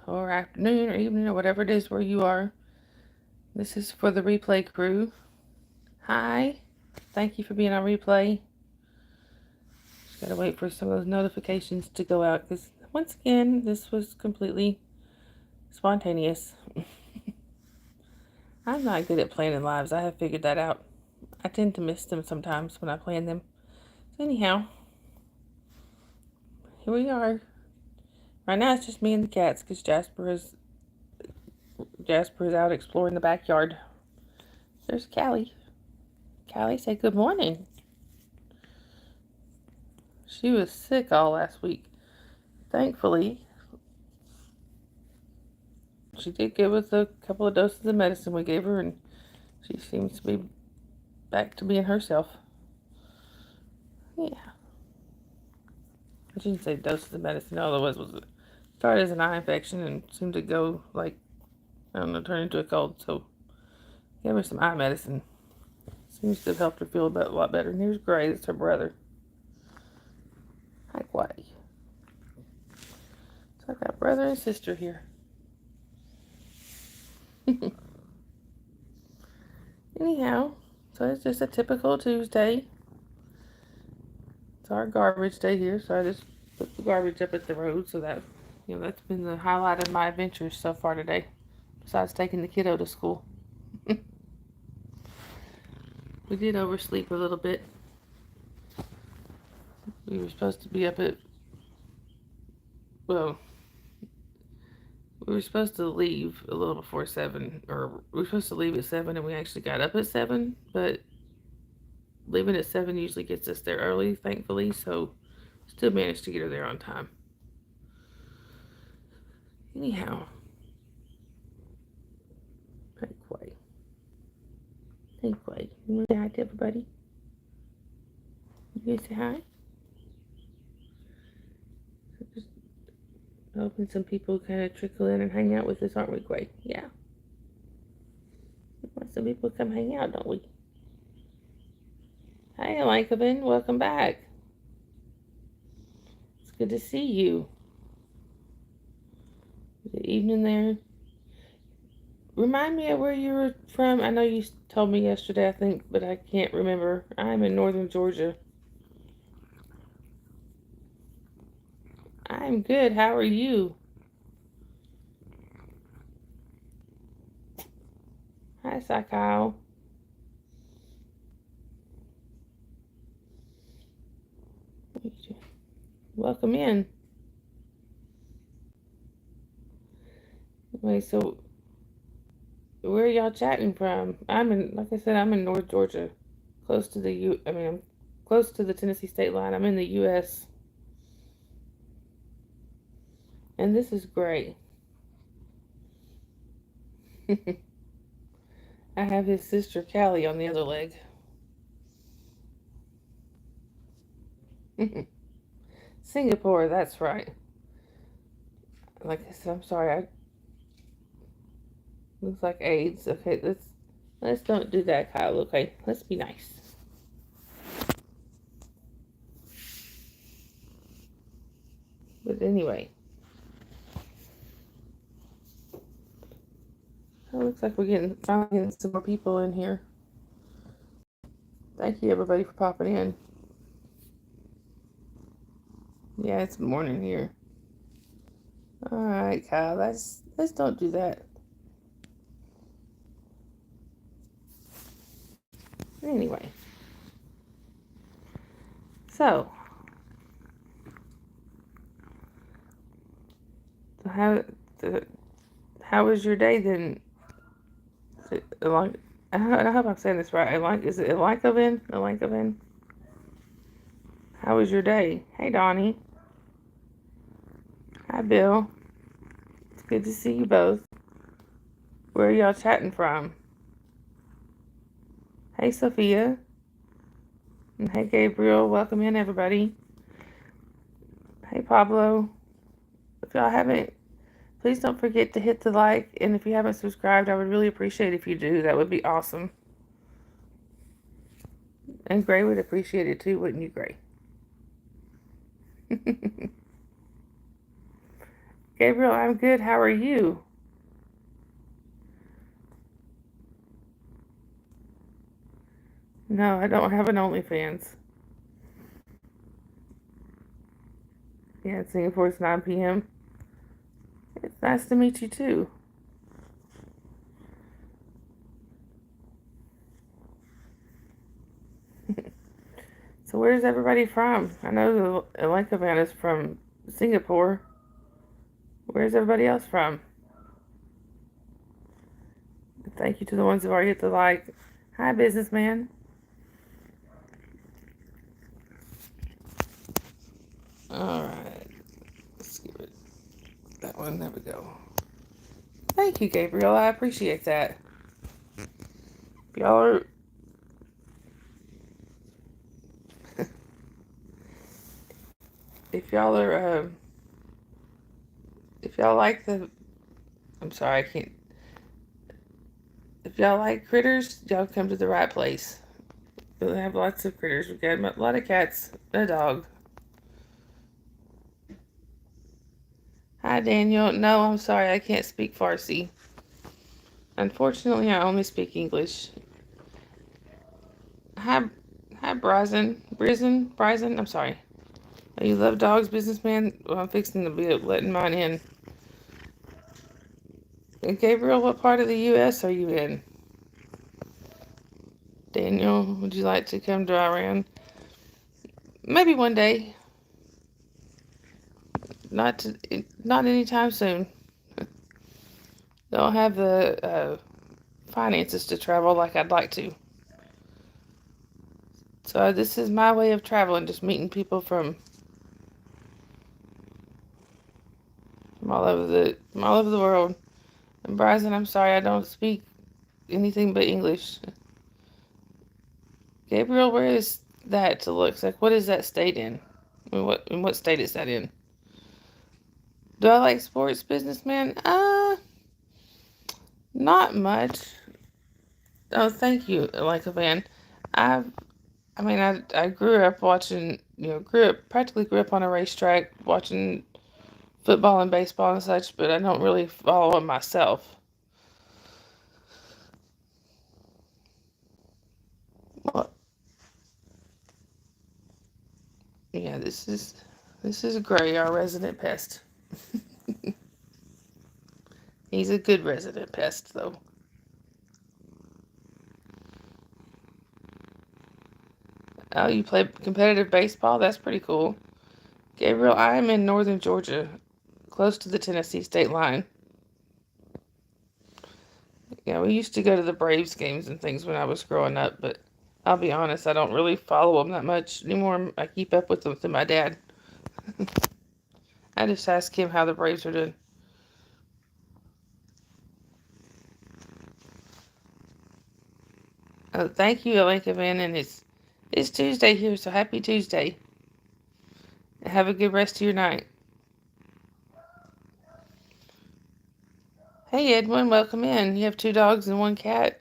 or afternoon or evening or whatever it is where you are. This is for the replay crew. Hi. Thank you for being on replay. Just gotta wait for some of those notifications to go out because, once again, this was completely spontaneous. I'm not good at planning lives. I have figured that out. I tend to miss them sometimes when I plan them. So anyhow, here we are. Right now it's just me and the cats because Jasper is out exploring the backyard. There's Callie. Callie, say good morning. She was sick all last week. Thankfully, she did give us a couple of doses of medicine we gave her, and she seems to be back to being herself. Yeah. I shouldn't say doses of medicine. All it was it started as an eye infection and seemed to go, like, I don't know, turn into a cold. So, gave her some eye medicine. Seems to have helped her feel a lot better. And here's Gray. That's her brother. Hi, Quaddy. So I've got brother and sister here. Anyhow, so it's just a typical Tuesday. It's our garbage day here, so I just put the garbage up at the road so that, that's been the highlight of my adventures so far today, besides taking the kiddo to school. We did oversleep a little bit. We were supposed to be up at, well, we were supposed to leave a little before 7, or we were supposed to leave at 7, and we actually got up at 7, but leaving at 7 usually gets us there early, thankfully, so still managed to get her there on time. Anyhow, hey, Quay. Hey, Quay. You want to say hi to everybody? You guys say hi? So just hoping some people kind of trickle in and hang out with us, aren't we, Quay? Yeah. We want some people to come hang out, don't we? Hi, Alankabin. Welcome back. It's good to see you. Good evening there. Remind me of where you were from. I know you told me yesterday, I think, but I can't remember. I'm in northern Georgia. I'm good. How are you? Hi, Sakao. Welcome in. Wait, so where are y'all chatting from? Like I said, I'm in North Georgia, close to I'm close to the Tennessee state line. I'm in the U.S. And this is great. I have his sister Callie on the other leg. Singapore, that's right. Like I said, I'm sorry. I looks like AIDS. Okay, let's don't do that, Kyle. Okay, let's be nice. But anyway, it looks like we're finally getting some more people in here. Thank you, everybody, for popping in. Yeah, it's morning here. All right, Kyle. Let's don't do that. Anyway, so how how was your day then? I hope I'm saying this right. Is it Elankoven? Elankoven? How was your day? Hey, Donnie. Hi, Bill. It's good to see you both. Where are y'all chatting from? Hey, Sophia. And hey, Gabriel. Welcome in, everybody. Hey, Pablo. If y'all haven't, please don't forget to hit the like. And if you haven't subscribed, I would really appreciate it if you do. That would be awesome. And Gray would appreciate it too, wouldn't you, Gray? Gabriel, I'm good. How are you? No, I don't have an OnlyFans. Yeah, it's Singapore's 9 p.m. It's nice to meet you too. So where's everybody from? I know the Alenka man is from Singapore. Where's everybody else from? Thank you to the ones who've already hit the like. Hi, businessman. Alright. Let's give it that one. There we go. Thank you, Gabriel. I appreciate that. If y'all are if y'all are if y'all like the I'm sorry, I can't if y'all like critters, y'all come to the right place. We have lots of critters. We got a lot of cats, and a dog. Hi, Daniel. No, I'm sorry, I can't speak Farsi. Unfortunately, I only speak English. Hi, hi, Bryson. I'm sorry. Oh, you love dogs, businessman? Well, I'm fixing to be letting mine in. And Gabriel, what part of the U.S. are you in? Daniel, would you like to come to Iran? Maybe one day. Not anytime soon. Don't have the finances to travel like I'd like to. So this is my way of traveling, just meeting people from all over the world. And Bryson, I'm sorry I don't speak anything but English. Gabriel, where is that to look? Like, what is that state in? In what state is that in? Do I like sports, businessman? Not much. Oh, thank you, like a fan. I I mean, I grew up watching, practically grew up on a racetrack watching football and baseball and such, but I don't really follow it myself. Well, yeah, this is Gray, our resident pest. He's a good resident pest, though. Oh, you play competitive baseball? That's pretty cool. Gabriel, I am in northern Georgia, close to the Tennessee state line. Yeah, we used to go to the Braves games and things when I was growing up, but I'll be honest, I don't really follow them that much anymore. I keep up with them through my dad. I just ask him how the Braves are doing. Oh, thank you, Alenka Man, and it's Tuesday here, so happy Tuesday. Have a good rest of your night. Hey, Edwin, welcome in. You have 2 dogs and 1 cat.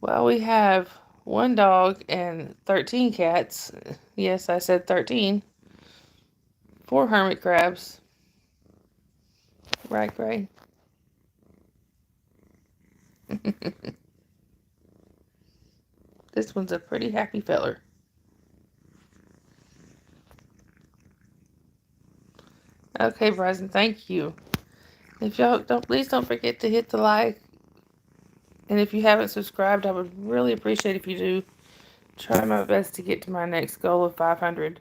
Well, we have 1 dog and 13 cats. Yes, I said 13. 4 hermit crabs. Right, Gray? This one's a pretty happy feller. Okay, Bryson, thank you. If y'all please don't forget to hit the like. And if you haven't subscribed, I would really appreciate if you do. Try my best to get to my next goal of 500.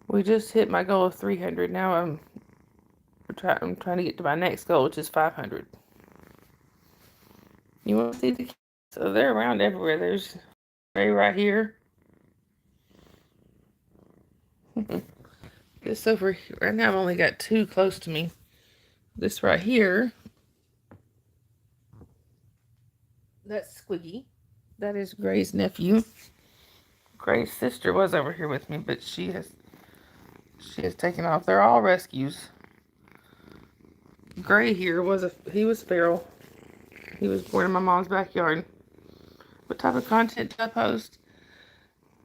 We just hit my goal of 300. Now I'm trying to get to my next goal, which is 500. You want to see the kids? So they're around everywhere. There's Ray right here. This over here. Right now I've only got 2 close to me. This right here. That's Squiggy. That is Gray's nephew. Gray's sister was over here with me, but she has taken off. They're all rescues. Gray here he was feral. He was born in my mom's backyard. What type of content do I post?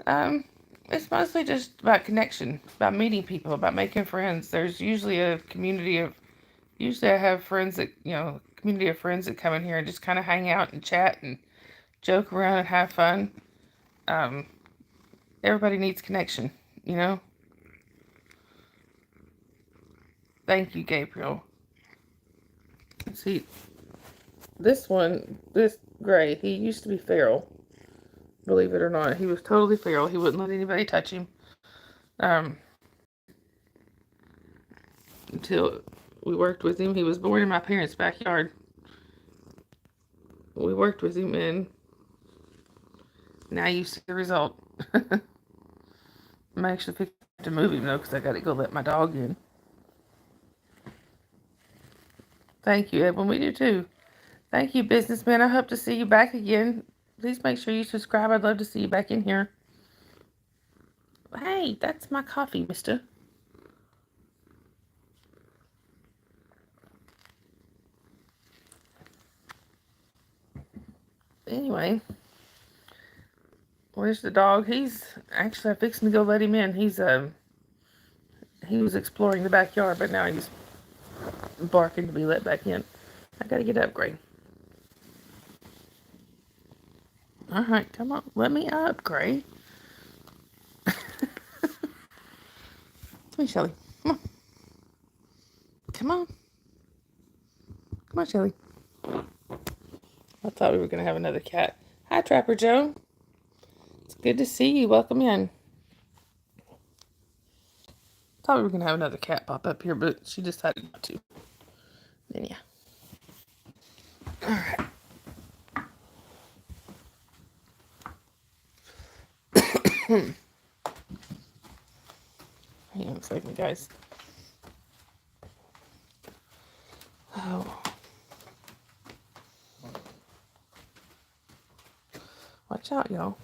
Um, it's mostly just about connection, about meeting people, about making friends. There's usually a community of Usually I have friends that, community of friends that come in here and just kind of hang out and chat and joke around and have fun. Um, Everybody needs connection, you know? Thank you, Gabriel. See, this gray, he used to be feral, believe it or not. He was totally feral. He wouldn't let anybody touch him. Until we worked with him. He was born in my parents' backyard. We worked with him, and now you see the result. I'm actually fixing to move him, though, because I got to go let my dog in. Thank you, Edwin. We do, too. Thank you, businessman. I hope to see you back again. Please make sure you subscribe. I'd love to see you back in here. Hey, that's my coffee, mister. Anyway, where's the dog? He's actually, I'm fixing to go let him in. He was exploring the backyard, but now he's barking to be let back in. I gotta get up, Gray. All right, come on, let me up, Gray. Come here, Shelly. Come on. Come on. Come on, Shelly. I thought we were gonna have another cat. Hi, Trapper Joe. It's good to see you. Welcome in. Thought we were gonna have another cat pop up here, but she decided not to. Then yeah. All right. Hang on a second, guys. Oh. Watch out, y'all.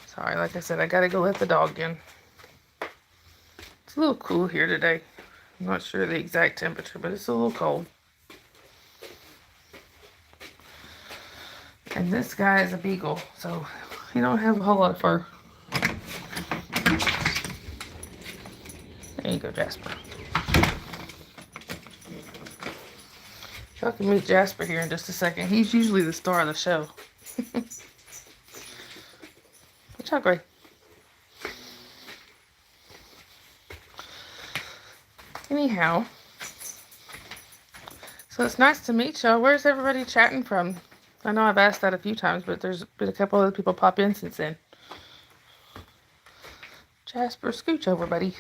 Sorry, like I said, I gotta go let the dog in. It's a little cool here today. I'm not sure the exact temperature, but it's a little cold. And this guy is a beagle, so he don't have a whole lot of fur. There you go, Jasper. Y'all can meet Jasper here in just a second. He's usually the star of the show. Watch out, Gray. Anyhow, so it's nice to meet y'all. Where's everybody chatting from? I know I've asked that a few times, but there's been a couple other people pop in since then. Jasper, scooch over, buddy.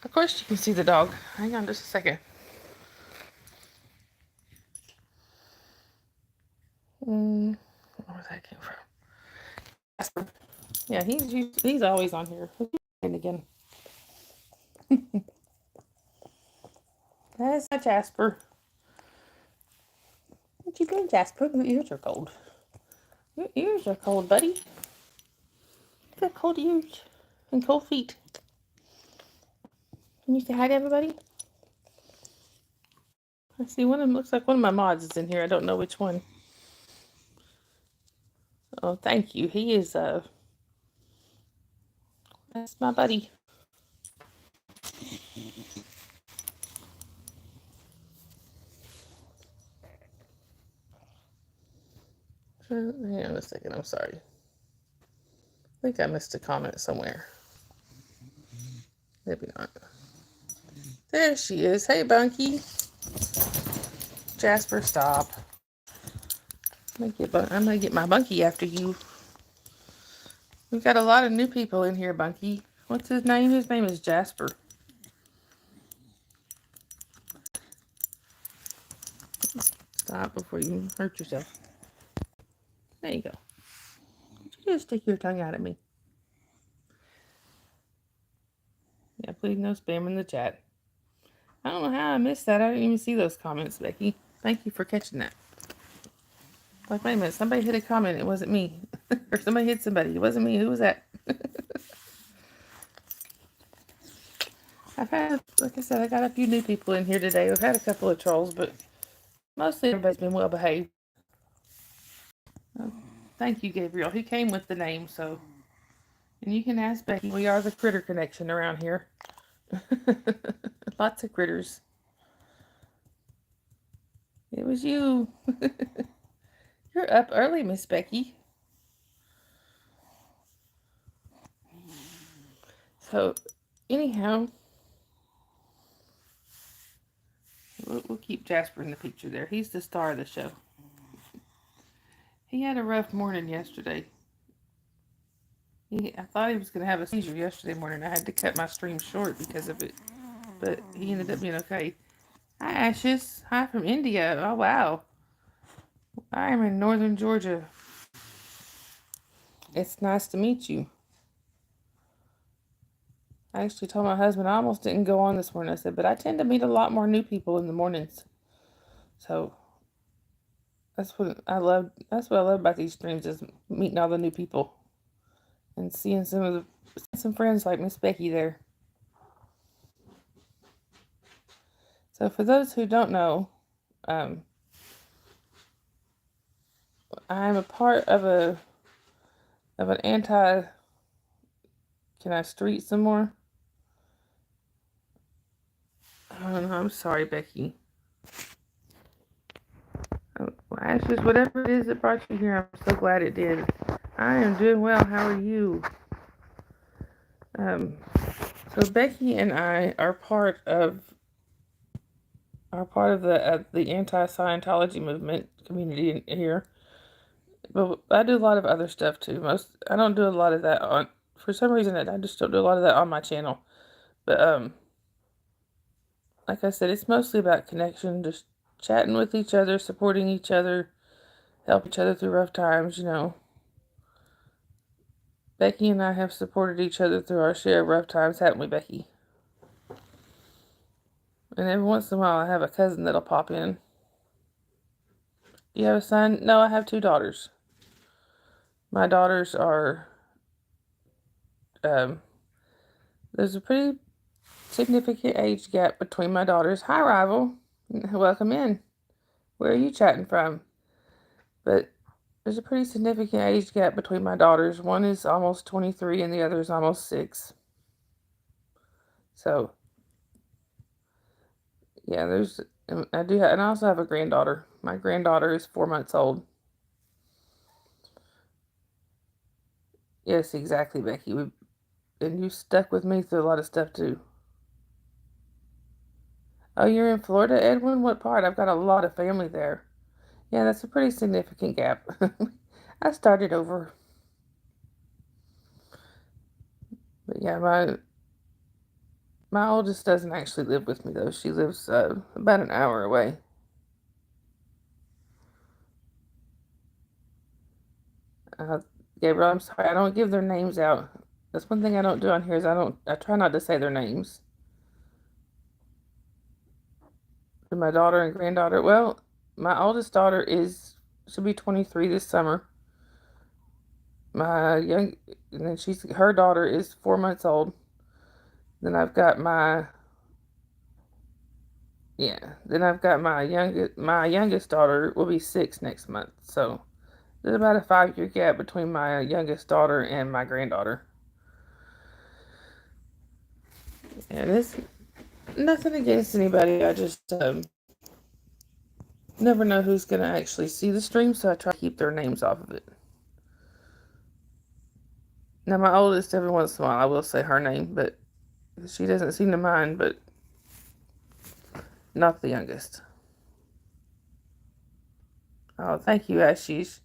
Of course you can see the dog. Hang on just a second. Where that came from? Jasper. Yeah, he's always on here. And again. That's not Jasper. What you doing, Jasper? Your ears are cold. Your ears are cold, buddy. You got cold ears and cold feet. Can you say hi to everybody? I see one of them looks like one of my mods is in here. I don't know which one. Oh, thank you. He is that's my buddy. Hang on a second. I'm sorry. I think I missed a comment somewhere. Maybe not. There she is. Hey, Bunky. Jasper, stop. I'm gonna get my Bunky after you. We've got a lot of new people in here, Bunky. What's his name? His name is Jasper. Stop before you hurt yourself. There you go. You just stick your tongue out at me. Yeah, please no spam in the chat. I don't know how I missed that. I didn't even see those comments, Becky. Thank you for catching that. Like, wait a minute. Somebody hit a comment. It wasn't me. Or somebody hit somebody. It wasn't me. Who was that? I've had, like I said, I got a few new people in here today. We've had a couple of trolls, but mostly everybody's been well behaved. Oh, thank you, Gabriel. He came with the name, so And you can ask Becky. We are the critter connection around here. Lots of critters. It was you. You're up early, Miss Becky. So, anyhow, we'll keep Jasper in the picture there. He's the star of the show. He had a rough morning yesterday. I thought he was going to have a seizure yesterday morning. I had to cut my stream short because of it. But he ended up being okay. Hi, Ashes. Hi from India. Oh, wow. I'm in northern Georgia. It's nice to meet you. I actually told my husband I almost didn't go on this morning. I said, but I tend to meet a lot more new people in the mornings. So that's what I love. That's what I love about these streams is meeting all the new people and seeing some friends like Miss Becky there. So for those who don't know, I'm a part of an anti. Can I street some more? I don't know. I'm sorry, Becky. Ashes, whatever it is that brought you here, I'm so glad it did. I am doing well. How are you? So Becky and I are part of the anti-Scientology movement community here. But I do a lot of other stuff too. I don't do a lot of that on, for some reason I just don't do a lot of that on my channel. But like I said, it's mostly about connection, just chatting with each other, supporting each other, help each other through rough times, you know. Becky and I have supported each other through our share of rough times, haven't we, Becky? And every once in a while I have a cousin that'll pop in. Do you have a son? No, I have 2 daughters. My daughters are, there's a pretty significant age gap between my daughters. Hi, Rival. Welcome in. Where are you chatting from? But there's a pretty significant age gap between my daughters. One is almost 23 and the other is almost 6. So, yeah, and I also have a granddaughter. My granddaughter is 4 months old. Yes, exactly, Becky. And you stuck with me through a lot of stuff too. Oh, you're in Florida, Edwin? What part? I've got a lot of family there. Yeah, that's a pretty significant gap. I started over. But yeah, my oldest doesn't actually live with me though. She lives about an hour away. Gabriel, I'm sorry, I don't give their names out. That's one thing I don't do on here is I try not to say their names. To my daughter and granddaughter, well, my oldest daughter she'll be 23 this summer. And then her daughter is 4 months old. Then I've got my youngest daughter will be 6 next month. So there's about a 5-year gap between my youngest daughter and my granddaughter. And it's nothing against anybody. I just never know who's going to actually see the stream, so I try to keep their names off of it. Now, my oldest, every once in a while, I will say her name, but she doesn't seem to mind, but not the youngest. Oh, thank you, Ashish.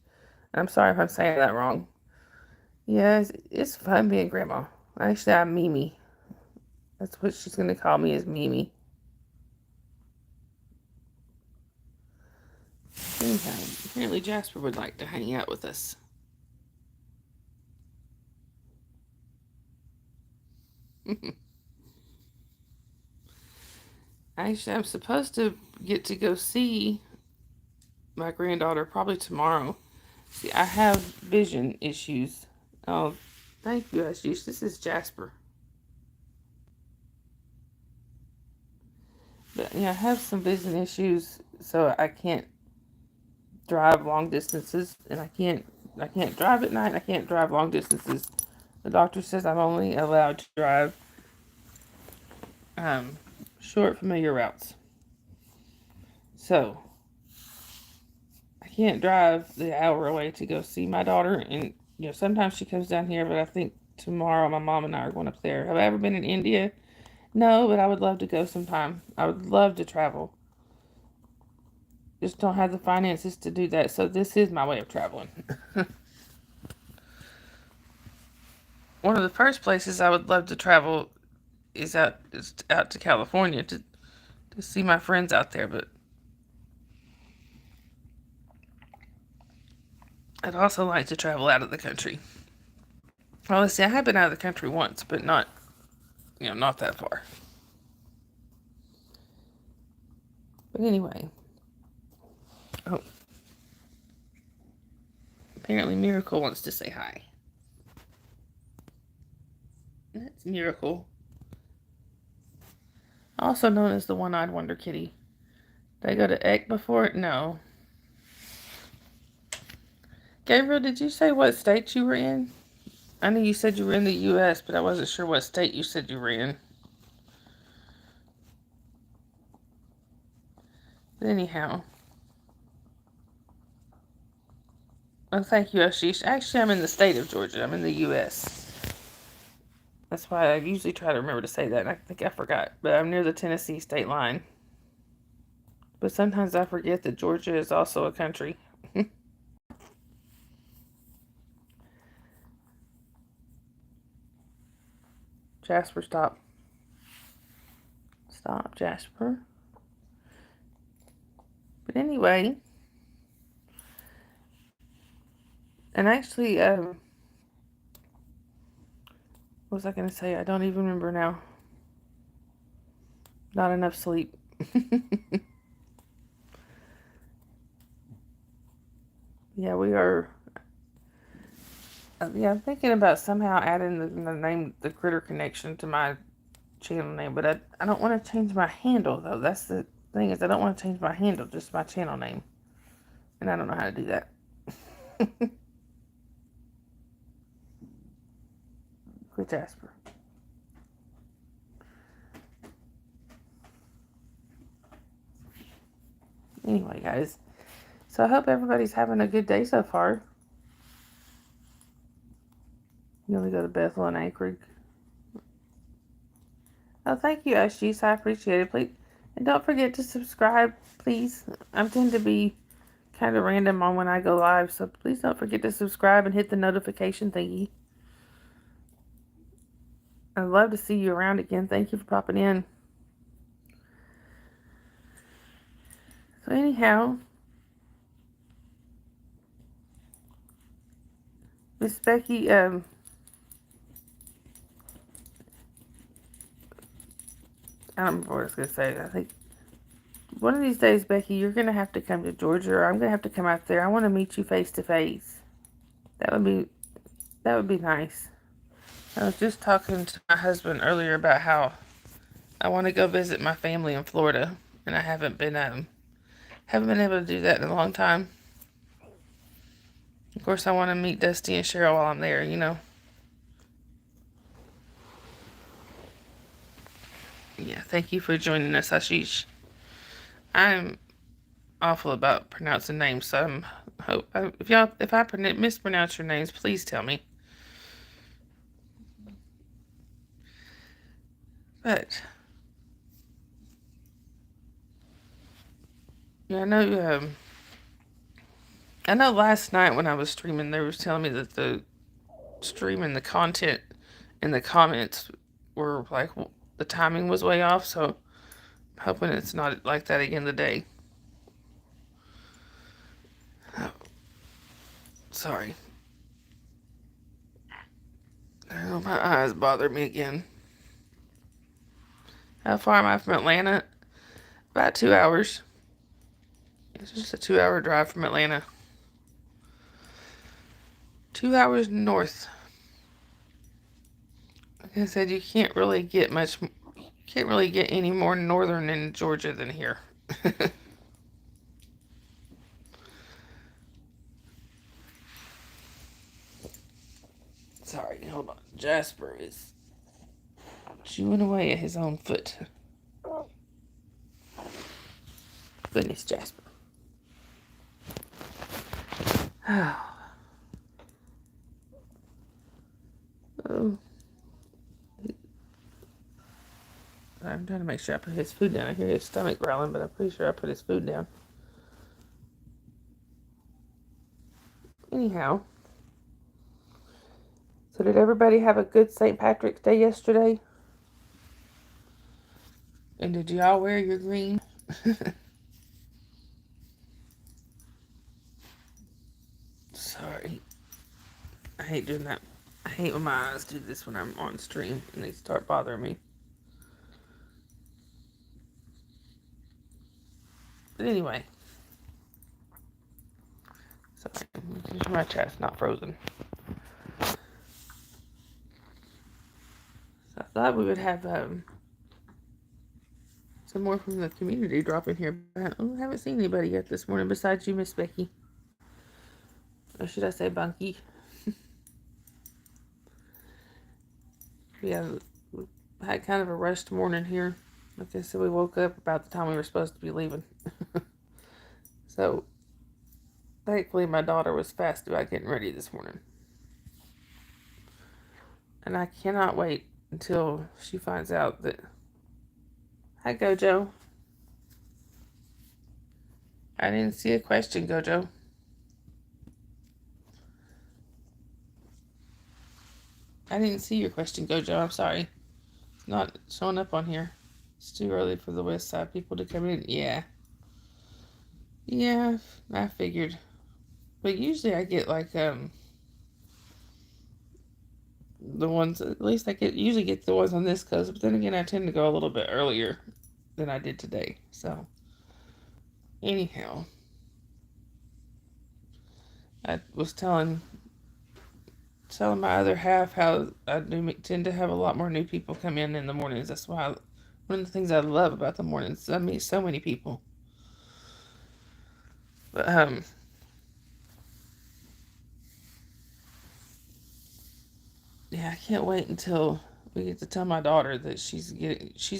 I'm sorry if I'm saying that wrong. Yeah, it's fun being grandma. Actually, I'm Mimi. That's what she's going to call me, is Mimi. Anyhow, apparently Jasper would like to hang out with us. Actually, I'm supposed to get to go see my granddaughter probably tomorrow. See, I have vision issues. Oh, thank you, Ashish. This is Jasper. But yeah, I have some vision issues, so I can't drive long distances, and I can't drive at night. I can't drive long distances The doctor says I'm only allowed to drive short, familiar routes. So, I can't drive the hour away to go see my daughter. And, sometimes she comes down here, but I think tomorrow my mom and I are going up there. Have I ever been in India? No, but I would love to go sometime. I would love to travel. Just don't have the finances to do that. So, this is my way of traveling. One of the first places I would love to travel is out to California to see my friends out there, but I'd also like to travel out of the country. Well, let's see, I have been out of the country once, but not that far. But anyway. Oh. Apparently Miracle wants to say hi. That's Miracle. Also known as the One-Eyed Wonder Kitty. Did I go to Eck before? No. Gabriel, did you say what state you were in? I know you said you were in the U.S., but I wasn't sure what state you said you were in. But anyhow. Oh, thank you, Ashish. Actually, I'm in the state of Georgia. I'm in the U.S. That's why I usually try to remember to say that, and I think I forgot. But I'm near the Tennessee state line. But sometimes I forget that Georgia is also a country. Jasper, stop. Stop, Jasper. But anyway, and actually, what was I going to say? I don't even remember now. Not enough sleep. Yeah, we are. Yeah, I'm thinking about somehow adding the name, the Critter Connection, to my channel name, but I don't want to change my handle, though. That's the thing, is I don't want to change my handle, just my channel name. And I don't know how to do that. Quit, Jasper. Anyway, guys. So I hope everybody's having a good day so far. You want to go to Bethel and Anchorage? Oh, thank you, Ashish. I appreciate it. Please, and don't forget to subscribe, please. I tend to be kind of random on when I go live, so please don't forget to subscribe and hit the notification thingy. I'd love to see you around again. Thank you for popping in. So anyhow, Miss Becky, I don't remember what I was going to say. I think one of these days, Becky, you're going to have to come to Georgia, or I'm going to have to come out there. I want to meet you face to face. That would be nice. I was just talking to my husband earlier about how I want to go visit my family in Florida, and I haven't been able to do that in a long time. Of course, I want to meet Dusty and Cheryl while I'm there, Yeah, thank you for joining us, Ashish. I'm awful about pronouncing names, so if I mispronounce your names, please tell me. But yeah, I know last night when I was streaming, they was telling me that the stream and the content in the comments were like, the timing was way off, so I'm hoping it's not like that again today. Oh, sorry. Oh, my eyes bother me again. How far am I from Atlanta? About 2 hours. It's just a 2-hour drive from Atlanta. 2 hours north. Like I said, you can't really get any more northern in Georgia than here. Sorry, hold on. Jasper is chewing away at his own foot. Goodness, Jasper. Oh, I'm trying to make sure I put his food down. I hear his stomach growling, but I'm pretty sure I put his food down. Anyhow, so did everybody have a good St. Patrick's Day yesterday? And did y'all wear your green? Sorry. I hate doing that. I hate when my eyes do this when I'm on stream and they start bothering me. But anyway. Sorry. My chat's not frozen. So I thought we would have some more from the community drop in here. But I haven't seen anybody yet this morning besides you, Miss Becky. Or should I say Bunky? Yeah, we had kind of a rushed morning here. Like I said, we woke up about the time we were supposed to be leaving. So, thankfully, my daughter was fast about getting ready this morning. And I cannot wait until she finds out that... Hi, Gojo. I didn't see a question, Gojo. I didn't see your question, Gojo. I'm sorry. It's not showing up on here. It's too early for the West Side people to come in. Yeah. Yeah, I figured. But usually I get like the ones, at least usually get the ones on this coast, but then again I tend to go a little bit earlier than I did today. So anyhow, I was telling my other half how I do tend to have a lot more new people come in the mornings. That's why one of the things I love about the mornings, I meet so many people. But yeah, I can't wait until we get to tell my daughter that she's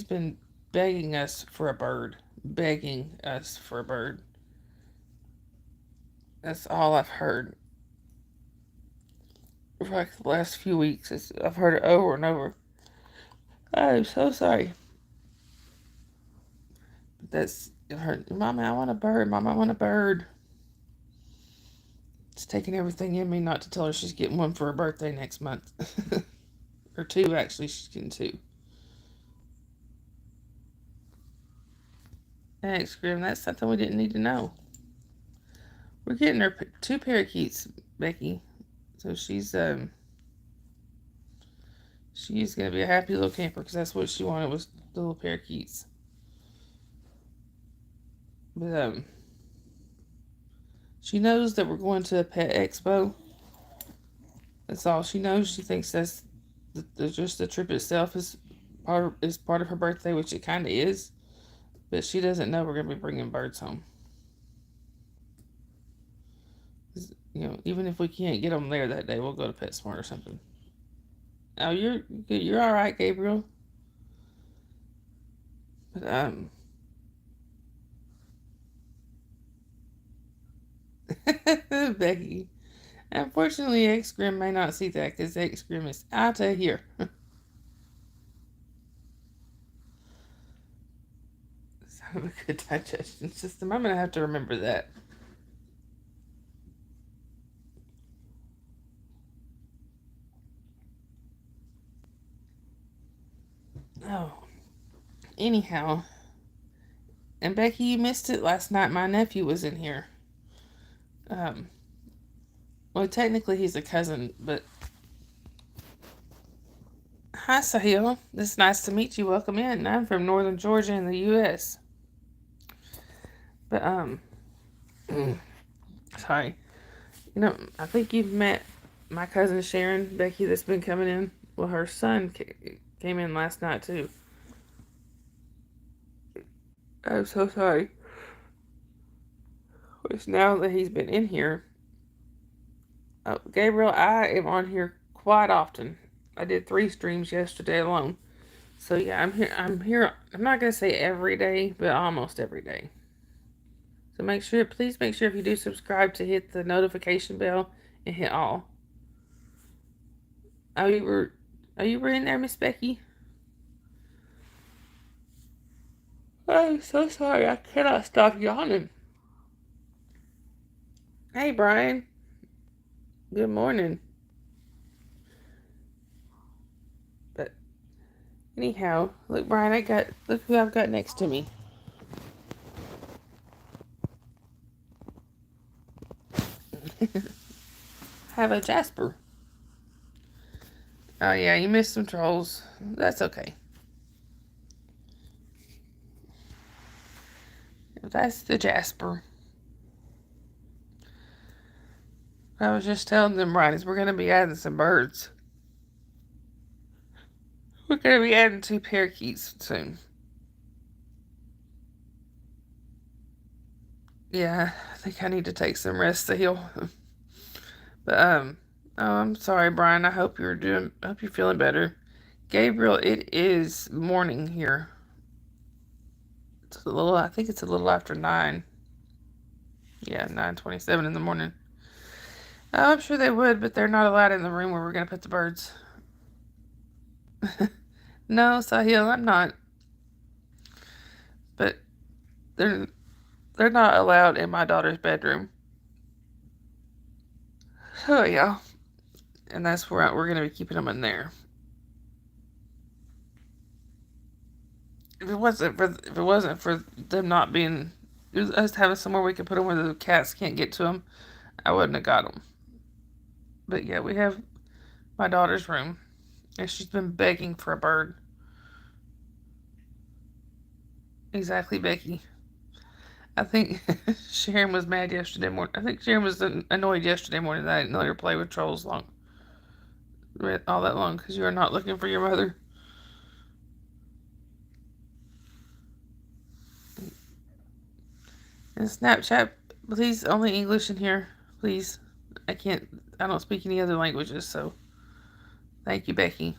been begging us for a bird. Begging us for a bird. That's all I've heard for like the last few weeks. I've heard it over and over. I'm so sorry. But that's her. Mama, I want a bird. Mama, I want a bird. It's taking everything in me not to tell her she's getting one for her birthday next month. Or two, actually. She's getting two. Thanks, Grim. That's something we didn't need to know. We're getting her two parakeets, Becky. So she's gonna be a happy little camper because that's what she wanted was the little parakeets. But she knows that we're going to a pet expo. That's all she knows. She thinks that's just the trip itself is part of her birthday, which it kind of is. But she doesn't know we're gonna be bringing birds home. Even if we can't get them there that day, we'll go to PetSmart or something. Oh, you're all right, Gabriel. But Becky. Unfortunately, X Grim may not see that because X Grim is out of here. Sound of a good digestion system. I'm gonna have to remember that. Oh, anyhow, and Becky, you missed it last night. My nephew was in here. Well, technically he's a cousin, but hi, Sahil. It's nice to meet you. Welcome in. I'm from Northern Georgia in the U.S. But sorry. I think you've met my cousin Sharon, Becky, that's been coming in. Well, her son came in last night too. I'm so sorry. Which now that he's been in here, Gabriel, I am on here quite often. I did 3 streams yesterday alone. So yeah, I'm here. I'm not gonna say every day, but almost every day. So please make sure if you do subscribe to hit the notification bell and hit all. Oh, you were in there, Miss Becky? I'm so sorry. I cannot stop yawning. Hey, Brian. Good morning. But anyhow, look, Brian. Look who I've got next to me. Have a Jasper. Oh yeah, you missed some trolls. That's okay. That's the Jasper. I was just telling them, right, is we're gonna be adding some birds. We're gonna be adding 2 parakeets soon. Yeah, I think I need to take some rest to heal. But oh, I'm sorry, Brian. I hope you're feeling better. Gabriel, it is morning here. I think it's a little after 9. Yeah, 9:27 in the morning. Oh, I'm sure they would, but they're not allowed in the room where we're gonna put the birds. No, Sahil, I'm not. But they're they're not allowed in my daughter's bedroom. Oh yeah, and that's where we're gonna be keeping them in there. If it wasn't for them not being us having somewhere we can put them where the cats can't get to them, I wouldn't have got them. But yeah, we have my daughter's room, and she's been begging for a bird. Exactly, Becky. I think Sharon was mad yesterday morning. I think Sharon was annoyed yesterday morning that I didn't let her play with trolls all that long because you are not looking for your mother. And Snapchat, please, only English in here, please. I don't speak any other languages, so thank you, Becky.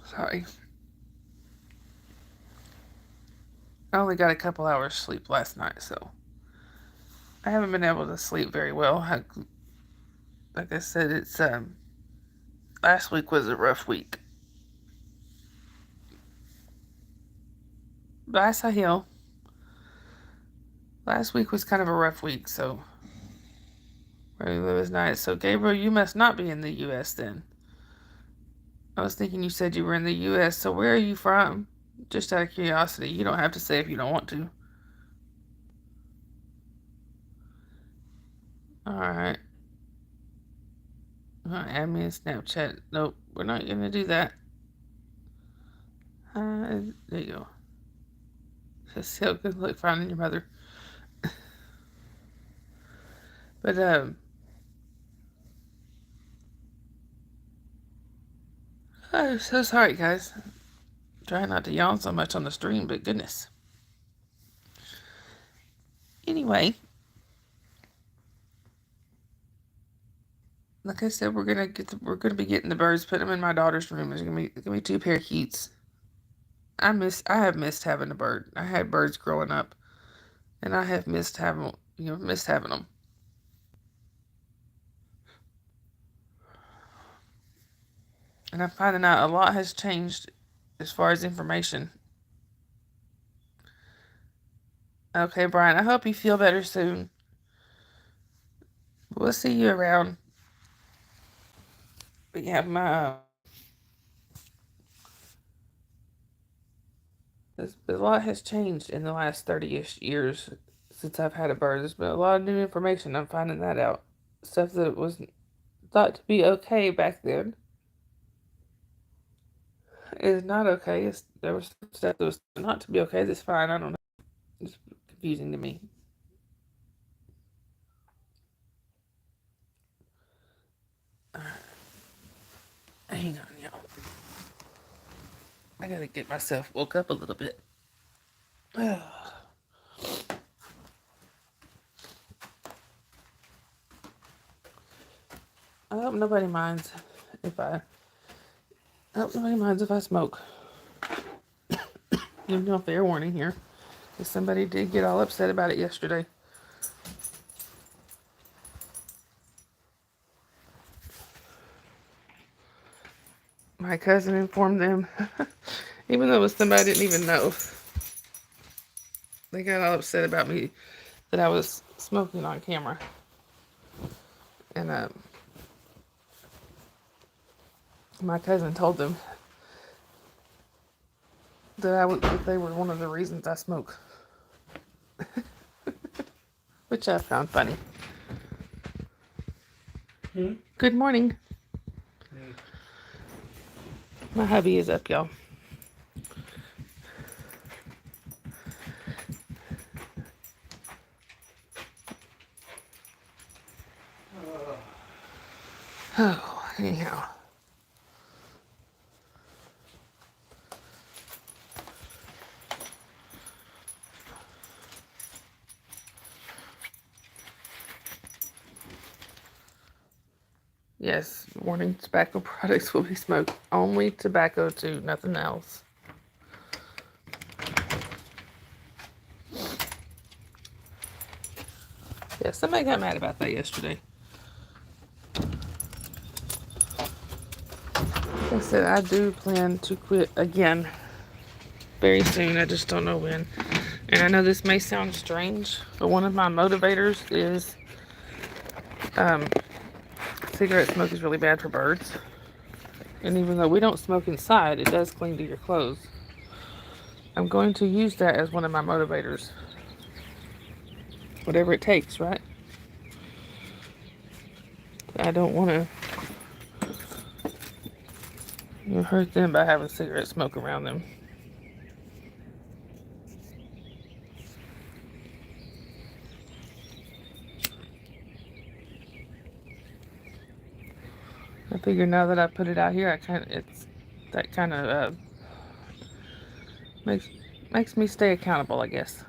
Sorry. I only got a couple hours sleep last night, so I haven't been able to sleep very well. Like I said, it's last week was a rough week. Bye, Sahil. Last week was kind of a rough week, so it was nice. So Gabriel, you must not be in the U.S. then. I was thinking you said you were in the U.S. So where are you from? Just out of curiosity. You don't have to say if you don't want to. All right. Add me in Snapchat. Nope, we're not gonna do that. There you go. Just how good luck finding your mother. But I'm so sorry, guys. Try not to yawn so much on the stream, but goodness. Anyway, like I said, we're gonna be getting the birds, put them in my daughter's room. There's gonna be 2 parakeets. I have missed having a bird. I had birds growing up, and I have missed having them. And I'm finding out a lot has changed as far as information. Okay, Brian, I hope you feel better soon. We'll see you around. But yeah, a lot has changed in the last 30-ish years since I've had a bird. There's been a lot of new information. I'm finding that out. Stuff that was thought to be okay back then is not okay. There was stuff that was not to be okay that's fine. I don't know. It's confusing to me. Hang on, y'all. I gotta get myself woke up a little bit. I hope nobody minds if I smoke. Give you a fair warning here, because somebody did get all upset about it yesterday. My cousin informed them, even though it was somebody I didn't even know. They got all upset about me that I was smoking on camera. And my cousin told them that they were one of the reasons I smoke. Which I found funny. Good morning. My hubby is up, y'all. Oh, anyhow. Yes, warning, tobacco products will be smoked. Only tobacco too, nothing else. Yeah, somebody got mad about that yesterday. Like I said, I do plan to quit again very soon. I just don't know when. And I know this may sound strange, but one of my motivators is cigarette smoke is really bad for birds. And even though we don't smoke inside, it does cling to your clothes. I'm going to use that as one of my motivators. Whatever it takes, right? I don't want to hurt them by having cigarette smoke around them. I figure now that I put it out here, that kind of makes me stay accountable, I guess.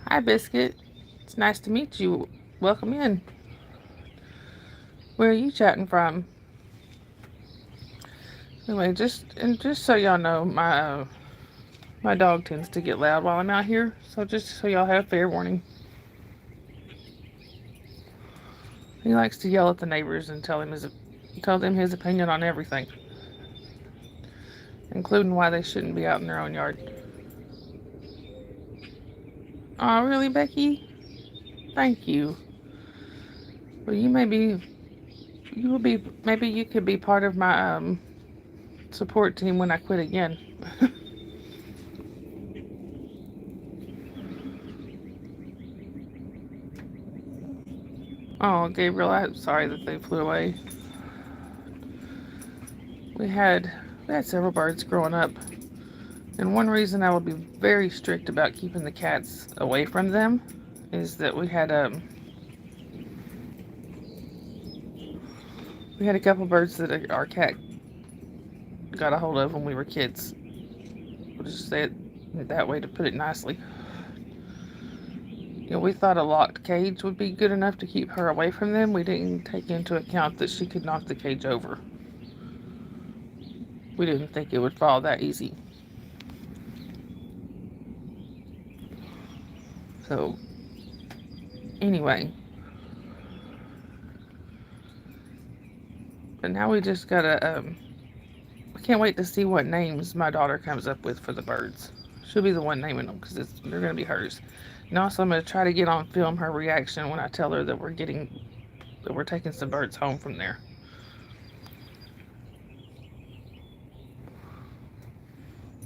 Hi, Biscuit. It's nice to meet you. Welcome in. Where are you chatting from? Anyway, just so y'all know, my dog tends to get loud while I'm out here, so just so y'all have fair warning. He likes to yell at the neighbors and tell them his opinion on everything, including why they shouldn't be out in their own yard. Oh, really, Becky? Thank you. Well, maybe you could be part of my support team when I quit again. Oh, Gabriel, I'm sorry that they flew away. We had several birds growing up, and one reason I would be very strict about keeping the cats away from them is that we had a couple birds that our cat got a hold of when we were kids. We'll just say it that way to put it nicely. We thought a locked cage would be good enough to keep her away from them. We didn't take into account that she could knock the cage over. We didn't think it would fall that easy. So, anyway. But now we just gotta, I can't wait to see what names my daughter comes up with for the birds. She'll be the one naming them because they're gonna be hers. And also, I'm gonna try to get on film her reaction when I tell her that we're taking some birds home from there.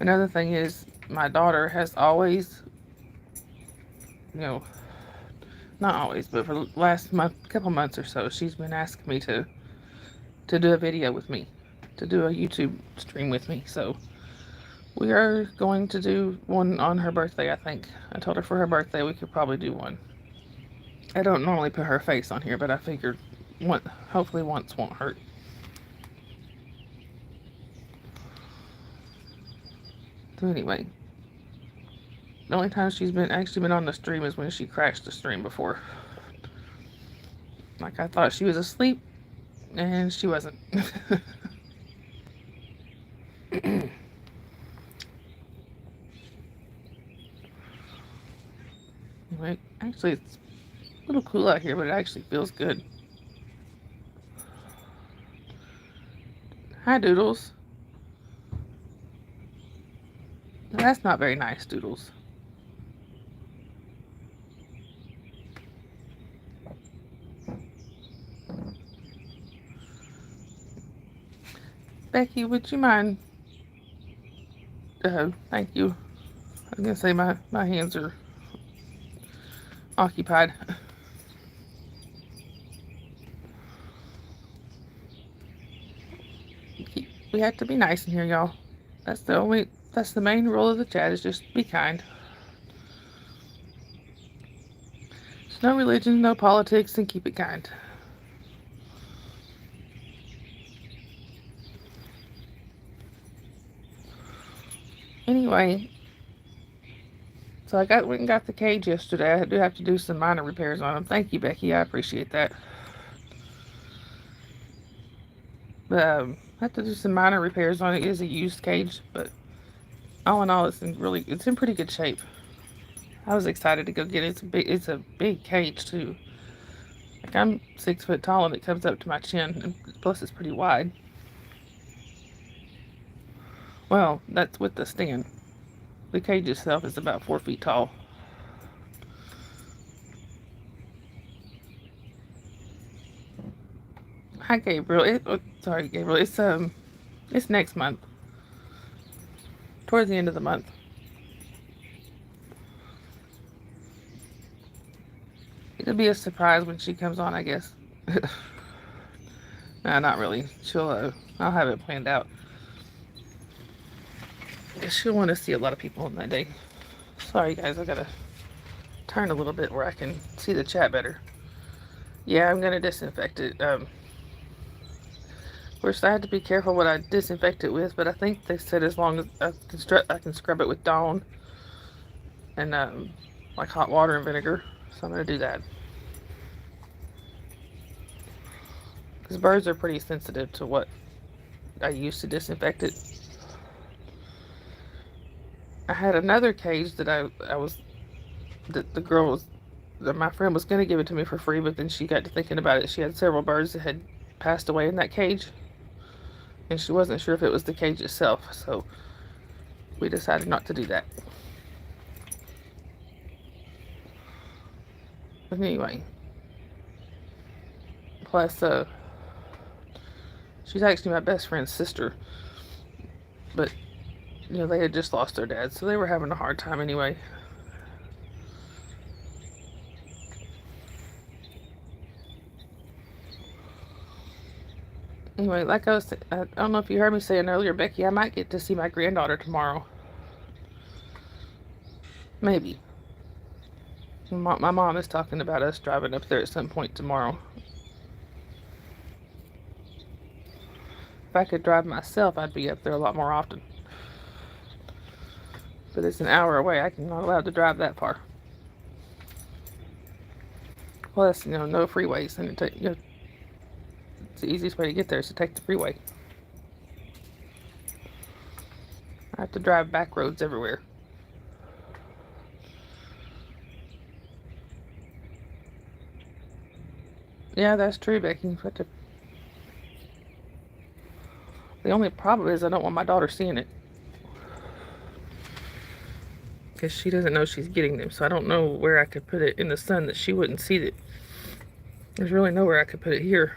Another thing is, my daughter has always, not always, but for the last couple months or so, she's been asking me to do a video with me, to do a YouTube stream with me. So we are going to do one on her birthday, I think. I told her for her birthday we could probably do one. I don't normally put her face on here, but I figured hopefully once won't hurt. So anyway, The only time she's actually been on the stream is when she crashed the stream before. Like, I thought she was asleep, and she wasn't. Anyway, actually, it's a little cool out here, but it actually feels good. Hi, Doodles. That's not very nice, Doodles. Becky, would you mind? Thank you. I was gonna say my hands are occupied. We have to be nice in here, y'all. That's the main rule of the chat, is just be kind. There's no religion, no politics, and keep it kind. Anyway, so I went and got the cage yesterday. I do have to do some minor repairs on them. Thank you, Becky. I appreciate that. I have to do some minor repairs on it. It is a used cage, but all in all, it's in pretty good shape. I was excited to go get it. It's a big cage too. Like, I'm 6 foot tall and it comes up to my chin, and plus it's pretty wide. Well, that's with the stand. The cage itself is about 4 feet tall. Hi, Gabriel. Sorry, Gabriel. It's next month. Towards the end of the month. It'll be a surprise when she comes on, I guess. Nah, not really. I'll have it planned out. She'll want to see a lot of people on that day. Sorry, guys. I gotta turn a little bit where I can see the chat better. Yeah, I'm gonna disinfect it. Of course, I had to be careful what I disinfect it with, but I think they said as long as I can scrub it with Dawn and like hot water and vinegar. So I'm gonna do that. Because birds are pretty sensitive to what I use to disinfect it. I had another cage that my friend was going to give it to me for free, but then she got to thinking about it. She had several birds that had passed away in that cage, and she wasn't sure if it was the cage itself, so we decided not to do that. But anyway, plus, she's actually my best friend's sister, but, they had just lost their dad, so they were having a hard time anyway. Anyway, like I don't know if you heard me saying earlier, Becky, I might get to see my granddaughter tomorrow. Maybe. My mom is talking about us driving up there at some point tomorrow. If I could drive myself, I'd be up there a lot more often. But it's an hour away. I'm not allowed to drive that far. Plus, no freeways. And it's the easiest way to get there is to take the freeway. I have to drive back roads everywhere. Yeah, that's true, Becky. The only problem is I don't want my daughter seeing it. Because she doesn't know she's getting them, so I don't know where I could put it in the sun that she wouldn't see it. There's really nowhere I could put it here,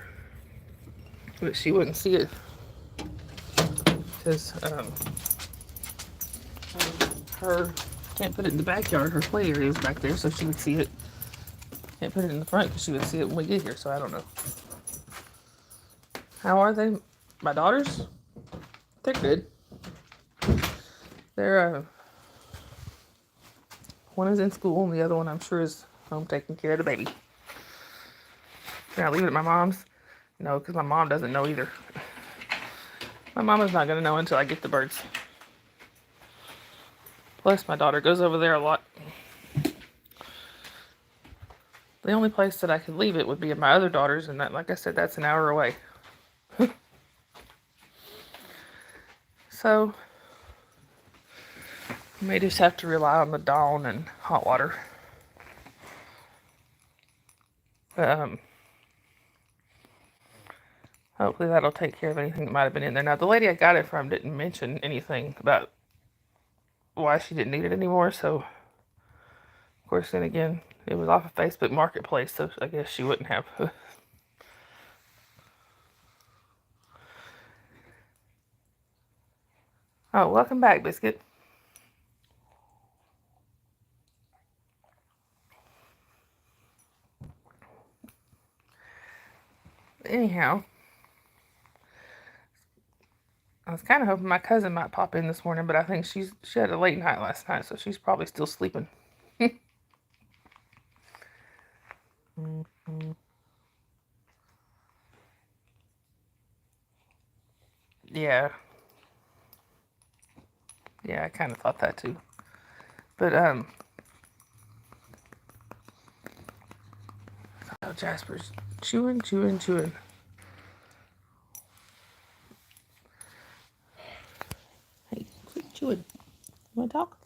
but she wouldn't see it. Because can't put it in the backyard. Her play area is back there, so she would see it. Can't put it in the front because she would see it when we get here, so I don't know. How are they? My daughters? They're good. They're, one is in school, and the other one, I'm sure, is home taking care of the baby. Can I leave it at my mom's? No, because my mom doesn't know either. My mama's not going to know until I get the birds. Plus, my daughter goes over there a lot. The only place that I could leave it would be at my other daughter's, and that, like I said, that's an hour away. So, you may just have to rely on the Dawn and hot water. But, hopefully that'll take care of anything that might have been in there. Now, the lady I got it from didn't mention anything about why she didn't need it anymore, so, of course, then again, it was off of Facebook Marketplace, so I guess she wouldn't have. Oh, welcome back, Biscuit. Anyhow, I was kind of hoping my cousin might pop in this morning, but I think she had a late night last night, so she's probably still sleeping. Yeah. Yeah, I kind of thought that too. But, oh, Jasper's chewing. Hey, quit chewing. You want to talk?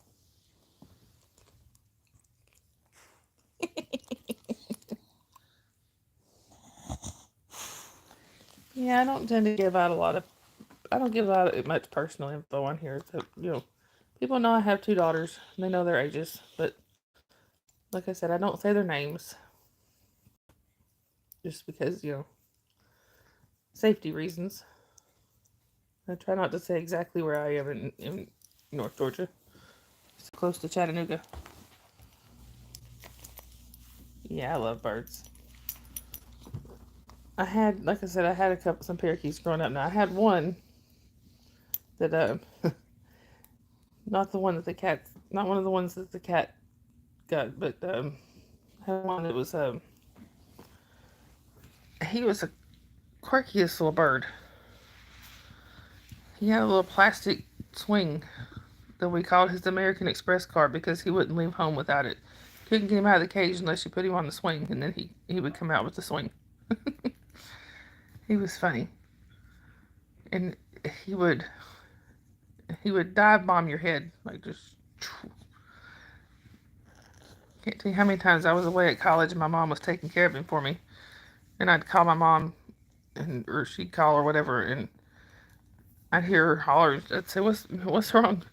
Yeah, I don't tend to give out I don't give out much personal info on here. So, people know I have 2 daughters. And they know their ages. But, like I said, I don't say their names. Just because, safety reasons. I try not to say exactly where I am in North Georgia. It's close to Chattanooga. Yeah, I love birds. Like I said, I had some parakeets growing up. Now, I had one that, not one of the ones that the cat got, but, I had one that was, he was a quirkiest little bird. He had a little plastic swing that we called his American Express card because he wouldn't leave home without it. Couldn't get him out of the cage unless you put him on the swing, and then he would come out with the swing. He was funny. And he would dive bomb your head, like just. Can't tell you how many times I was away at college and my mom was taking care of him for me, and I'd call my mom, or she'd call or whatever, and I'd hear her holler. I'd say, "What's wrong?"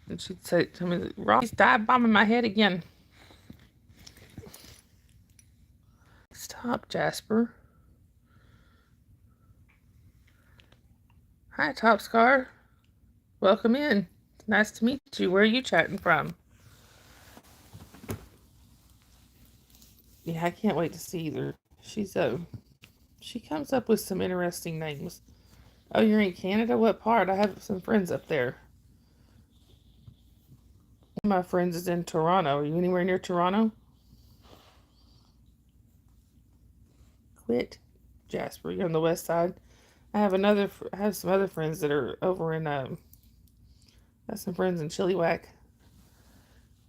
And she'd say to me, "Ross, dive bombing my head again." Stop, Jasper. Hi, Top Scar. Welcome in. It's nice to meet you. Where are you chatting from? Yeah, I can't wait to see her. She comes up with some interesting names. Oh, you're in Canada? What part? I have some friends up there. One of my friends is in Toronto. Are you anywhere near Toronto? Quit, Jasper. You're on the west side. I have some other friends that are over in I have some friends in Chilliwack,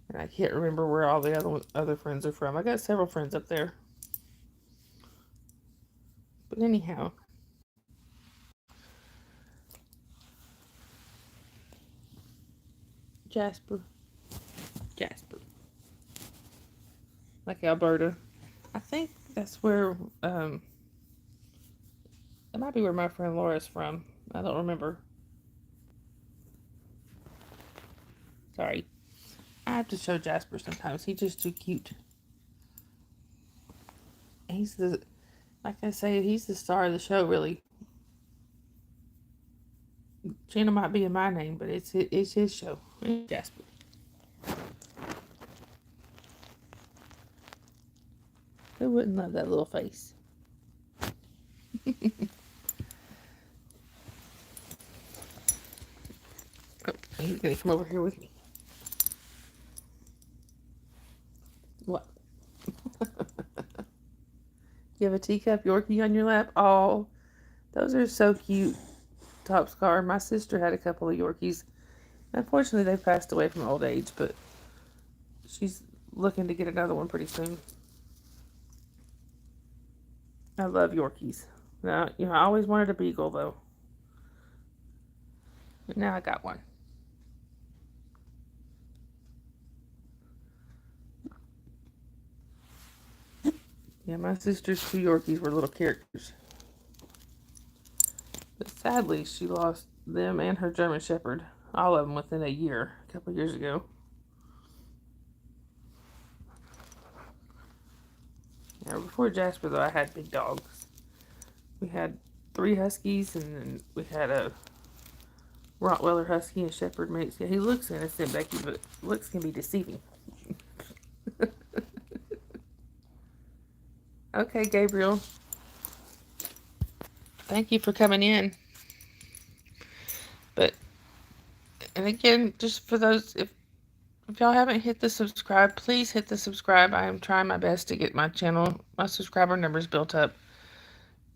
and I can't remember where all the other friends are from. I got several friends up there. But anyhow, Jasper, like Alberta. I think that's where it might be where my friend Laura's from. I don't remember. Sorry. I have to show Jasper sometimes. He's just too cute. Like I say, he's the star of the show, really. Gina might be in my name, but it's his show. Jasper. Who wouldn't love that little face? Oh, he's gonna come over here with me. What? You have a teacup Yorkie on your lap? Oh, those are so cute. Top Scar. My sister had a couple of Yorkies. Unfortunately, they passed away from old age, but she's looking to get another one pretty soon. I love Yorkies. Now, I always wanted a beagle, though. But now I got one. Yeah, my sister's two Yorkies were little characters. But sadly, she lost them and her German Shepherd, all of them within a year, a couple years ago. Yeah, before Jasper, though, I had big dogs. We had 3 Huskies, and then we had a Rottweiler Husky and Shepherd mix. Yeah, he looks innocent, Becky, but looks can be deceiving. Okay, Gabriel. Thank you for coming in. But, and again, just for those, if y'all haven't hit the subscribe, please hit the subscribe. I am trying my best to get my channel, my subscriber numbers built up.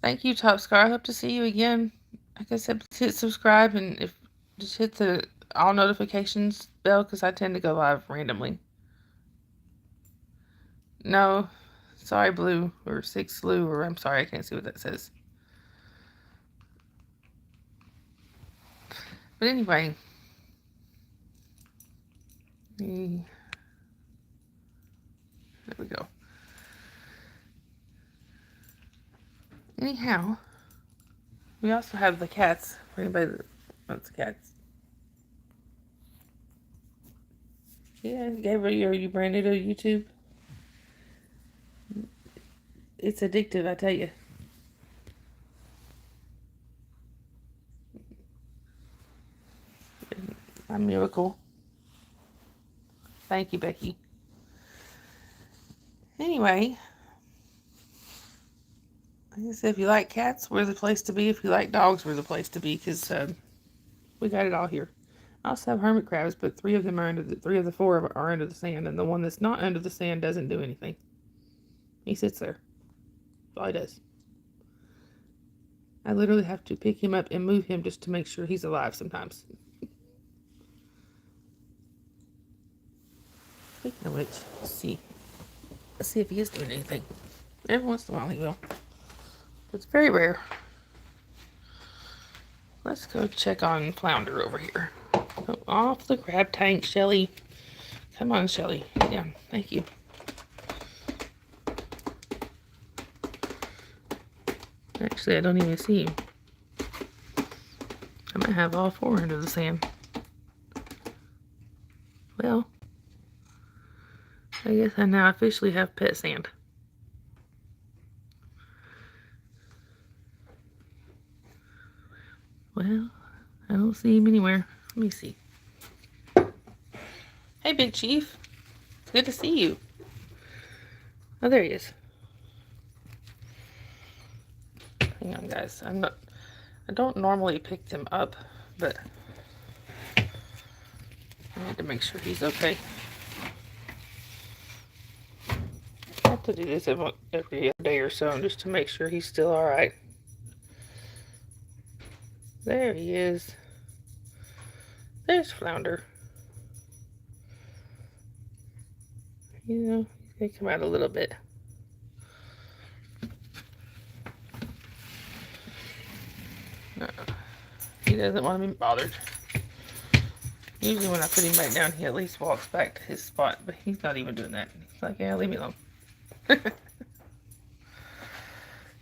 Thank you, Top Scar. I hope to see you again. Like I said, please hit subscribe, and if just hit the all notifications bell, because I tend to go live randomly. No, sorry, Blue, or 6 Blue, or I'm sorry, I can't see what that says. But anyway, there we go. Anyhow, we also have the cats for anybody that wants cats. Yeah, Gabriel, are you brand new to YouTube? It's addictive, I tell you. A miracle. Thank you, Becky. Anyway, like I said, if you like cats, we're the place to be. If you like dogs, we're the place to be, because we got it all here. I also have hermit crabs, but 3 of them are 3 of the 4 are under the sand, and the one that's not under the sand doesn't do anything. He sits there. That's all he does. I literally have to pick him up and move him just to make sure he's alive sometimes. Speaking of which, let's see. Let's see if he is doing anything. Every once in a while he will. It's very rare. Let's go check on Flounder over here. Go off the crab tank, Shelly. Come on, Shelly. Get down. Thank you. Actually, I don't even see him. I might have all 4 under the sand. Well, I guess I now officially have pet sand. Well, I don't see him anywhere. Let me see. Hey, Big Chief. It's good to see you. Oh, there he is. Hang on, guys. I don't normally pick them up, but I need to make sure he's okay. I have to do this every other day or so just to make sure he's still alright. There he is. There's Flounder. You know, he come out a little bit. No, he doesn't want to be bothered. Usually when I put him back down, he at least walks back to his spot, but he's not even doing that. He's like, yeah, leave me alone.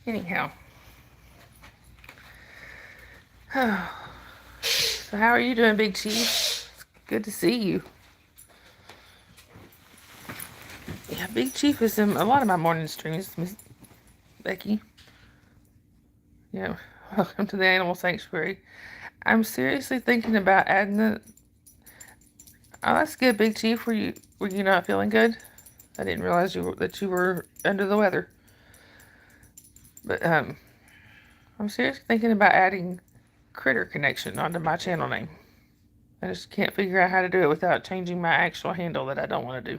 Anyhow. So how are you doing, Big Chief? It's good to see you. Yeah, Big Chief is in a lot of my morning streams, Miss Becky. Yeah, welcome to the Animal Sanctuary. I'm seriously thinking about adding the... Oh, that's good, Big Chief. Were you not feeling good? I didn't realize that you were under the weather. But I'm seriously thinking about adding Critter Connection onto my channel name. I just can't figure out how to do it without changing my actual handle that I don't want to do.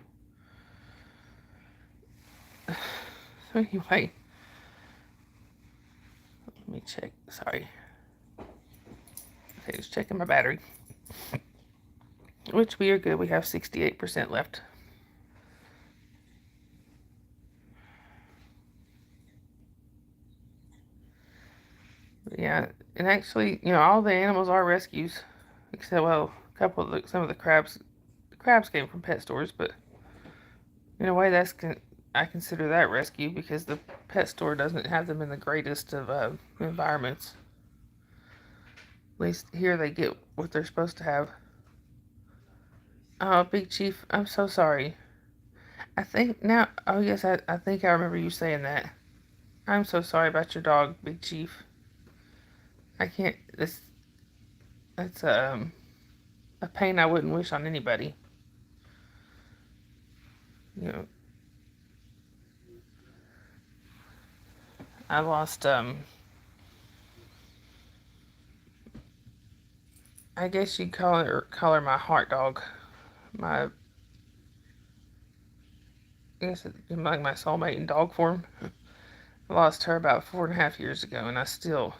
So anyway, let me check. Sorry. Okay, just checking my battery. which we are good. We have 68% left. But yeah, and actually, all the animals are rescues, except well, some of the crabs. The crabs came from pet stores, but in a way, I consider that rescue because the pet store doesn't have them in the greatest of environments. At least here they get what they're supposed to have. Oh, Big Chief, I'm so sorry. I think now, oh yes, I think I remember you saying that. I'm so sorry about your dog, Big Chief. I can't, that's a pain I wouldn't wish on anybody. You know, I lost, I guess you'd call her my heart dog. I guess it's like my soulmate in dog form. I lost her about 4.5 years ago, and I still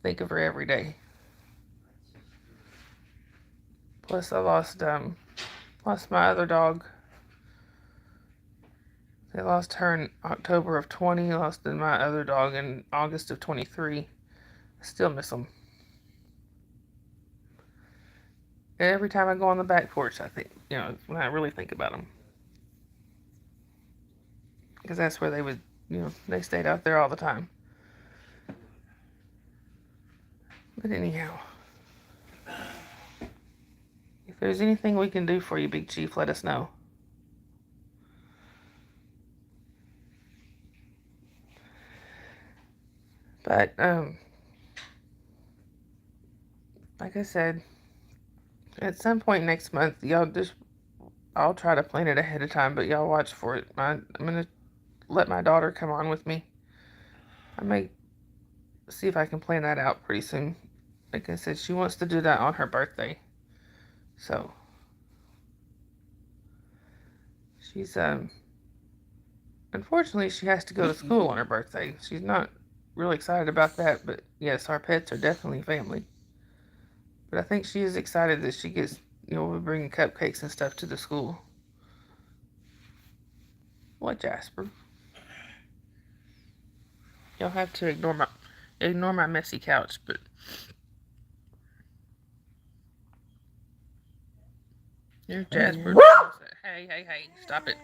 think of her every day. Plus, I lost my other dog. I lost her in October of 20. Lost my other dog in August of 23. I still miss them. Every time I go on the back porch, I think, when I really think about them. Because that's where they would, they stayed out there all the time. But anyhow, if there's anything we can do for you, Big Chief, let us know. But, like I said, at some point next month, I'll try to plan it ahead of time, but y'all watch for it. I'm going to let my daughter come on with me. I may see if I can plan that out pretty soon. Like I said, she wants to do that on her birthday. So, she's, unfortunately, she has to go to school on her birthday. She's not really excited about that, but yes, our pets are definitely family. But I think she is excited that she gets, we're bringing cupcakes and stuff to the school. What, Jasper? You'll have to ignore my messy couch, but here's Jasper. Hey, stop it.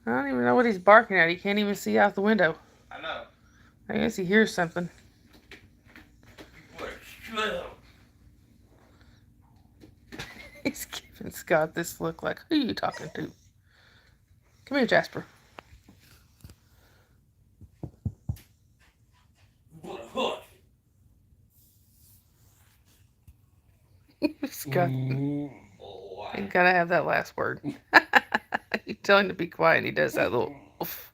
I don't even know what he's barking at. He can't even see out the window. I know. I guess he hears something. He's giving Scott this look like, who are you talking to? Come here, Jasper. Scott, you gotta have that last word. You tell him to be quiet and he does that little oof.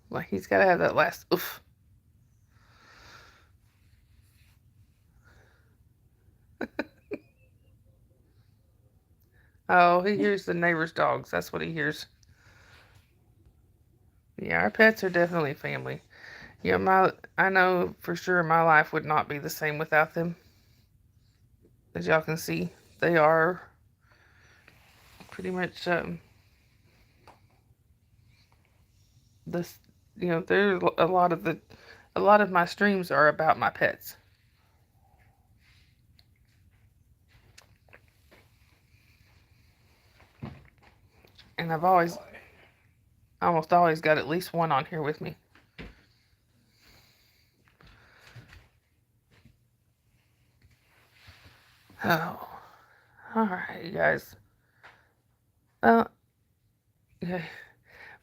Like he's gotta have that last oof. Oh, he hears the neighbor's dogs. That's what he hears. Yeah, our pets are definitely family. I know for sure my life would not be the same without them. As y'all can see, they are pretty much this. There's a lot of my streams are about my pets. And I've almost always got at least one on here with me. Oh, all right, you guys. Yeah,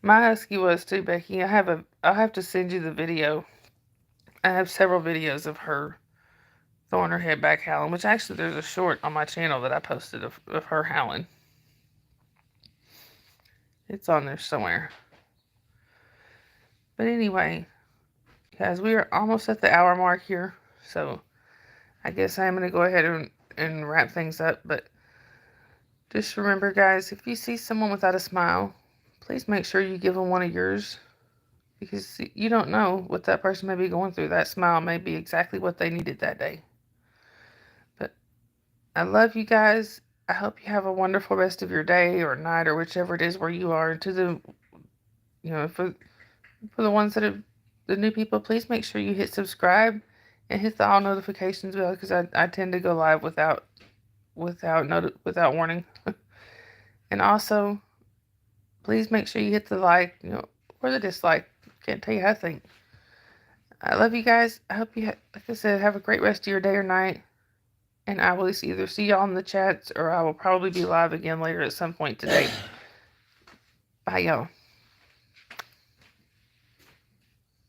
my husky was too, Becky. I'll have to send you the video. I have several videos of her throwing her head back howling, which actually there's a short on my channel that I posted of her howling. It's on there somewhere. But anyway, guys, we are almost at the hour mark here, so I guess I'm going to go ahead and wrap things up. But just remember, guys, if you see someone without a smile, please make sure you give them one of yours. because you don't know what that person may be going through. That smile may be exactly what they needed that day. But I love you guys. I hope you have a wonderful rest of your day or night or whichever it is where you are. And to the, for the ones that have, the new people, please make sure you hit subscribe and hit the all notifications bell, because I tend to go live without warning. And also, please make sure you hit the like, or the dislike. Can't tell you how to think. I love you guys. I hope you, like I said, have a great rest of your day or night. And I will either see y'all in the chats, or I will probably be live again later at some point today. Bye, y'all.